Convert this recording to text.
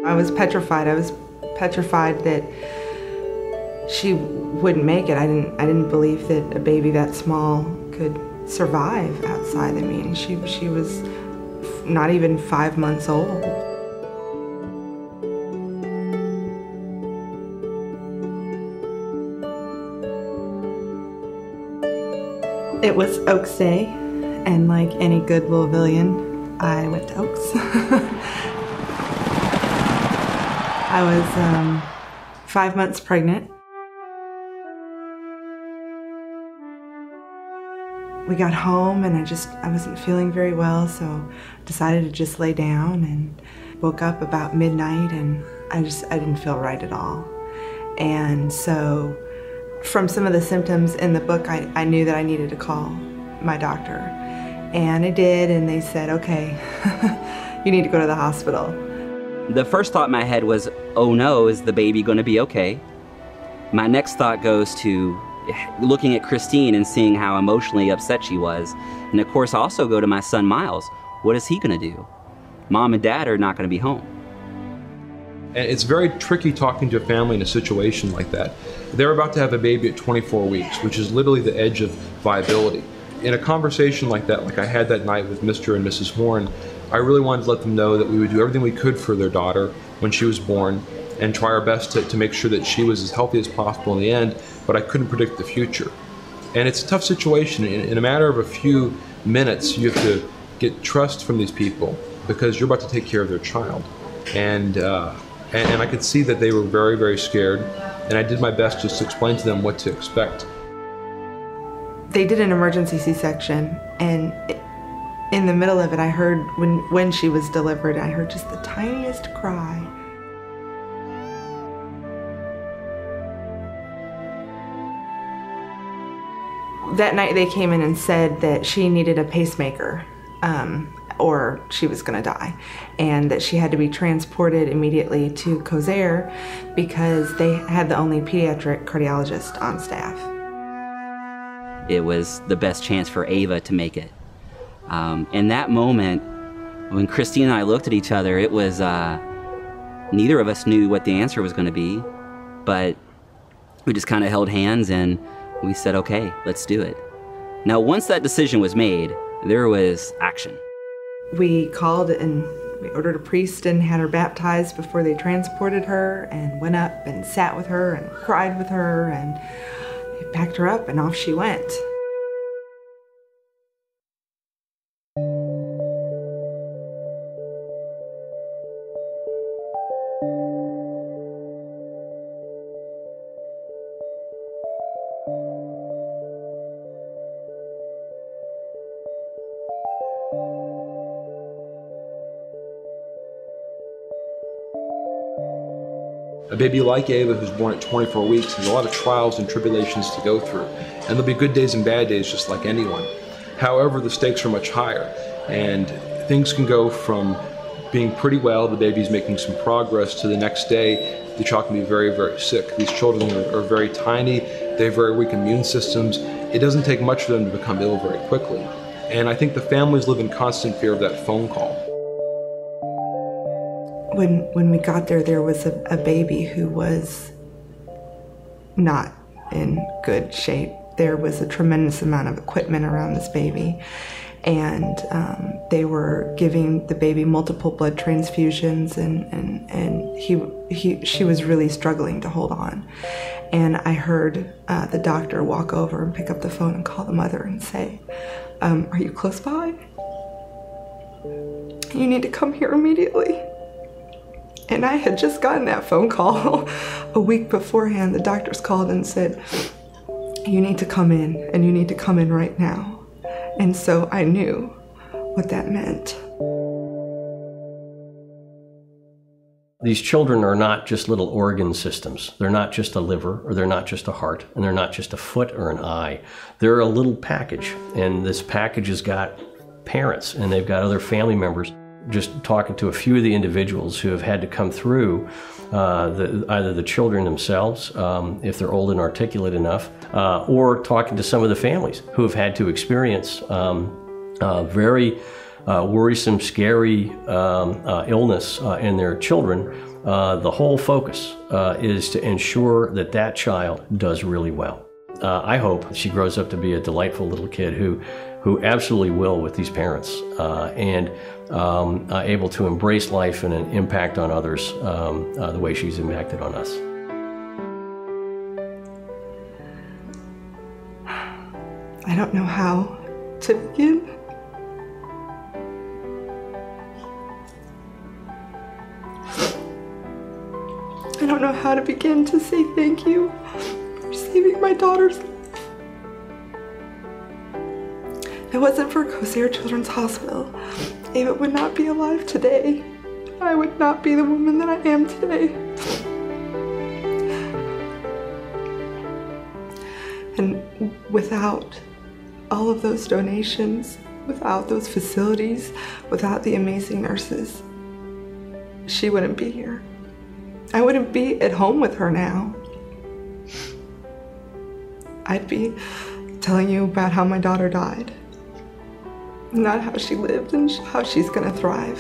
I was petrified. I was petrified that she wouldn't make it. I didn't believe that a baby that small could survive outside. I mean, she was not even 5 months old. It was Oaks Day, and like any good Louisvillian, I went to Oaks. I was 5 months pregnant. We got home and I wasn't feeling very well, so decided to just lay down, and woke up about midnight, and I didn't feel right at all. And so from some of the symptoms in the book, I knew that I needed to call my doctor. And I did, and they said, okay, you need to go to the hospital. The first thought in my head was, oh no, is the baby going to be okay? My next thought goes to looking at Christine and seeing how emotionally upset she was. And of course, I also go to my son, Miles. What is he going to do? Mom and Dad are not going to be home. And it's very tricky talking to a family in a situation like that. They're about to have a baby at 24 weeks, which is literally the edge of viability. In a conversation like that, like I had that night with Mr. and Mrs. Horn, I really wanted to let them know that we would do everything we could for their daughter when she was born, and try our best to make sure that she was as healthy as possible in the end, but I couldn't predict the future. And it's a tough situation. In a matter of a few minutes, you have to get trust from these people because you're about to take care of their child. And I could see that they were very, very scared, and I did my best just to explain to them what to expect. They did an emergency C-section, and in the middle of it, I heard, when she was delivered, I heard just the tiniest cry. That night they came in and said that she needed a pacemaker, or she was gonna die, and that she had to be transported immediately to Kosair because they had the only pediatric cardiologist on staff. It was the best chance for Ava to make it. In that moment, when Christine and I looked at each other, it was, neither of us knew what the answer was gonna be, but we just kind of held hands and we said, okay, let's do it. Now, once that decision was made, there was action. We called and we ordered a priest and had her baptized before they transported her, and went up and sat with her and cried with her, and they packed her up and off she went. A baby like Ava who's born at 24 weeks has a lot of trials and tribulations to go through. And there'll be good days and bad days just like anyone. However, the stakes are much higher. And things can go from being pretty well, the baby's making some progress, to the next day, the child can be very, very sick. These children are very tiny, they have very weak immune systems. It doesn't take much for them to become ill very quickly. And I think the families live in constant fear of that phone call. When we got there, there was a baby who was not in good shape. There was a tremendous amount of equipment around this baby, and they were giving the baby multiple blood transfusions, and she was really struggling to hold on. And I heard the doctor walk over and pick up the phone and call the mother and say, "Are you close by? You need to come here immediately." And I had just gotten that phone call a week beforehand. The doctors called and said, "You need to come in, and you need to come in right now." And so I knew what that meant. These children are not just little organ systems. They're not just a liver, or they're not just a heart, and they're not just a foot or an eye. They're a little package, and this package has got parents, and they've got other family members. Just talking to a few of the individuals who have had to come through, either the children themselves, if they're old and articulate enough, or talking to some of the families who have had to experience very worrisome, scary illness in their children, the whole focus is to ensure that that child does really well. I hope she grows up to be a delightful little kid who absolutely will with these parents and able to embrace life and an impact on others the way she's impacted on us. I don't know how to begin. I don't know how to begin to say thank you for saving my daughter's life. If it wasn't for Kosair Children's Hospital, Ava would not be alive today. I would not be the woman that I am today. And without all of those donations, without those facilities, without the amazing nurses, she wouldn't be here. I wouldn't be at home with her now. I'd be telling you about how my daughter died, not how she lived and how she's gonna thrive.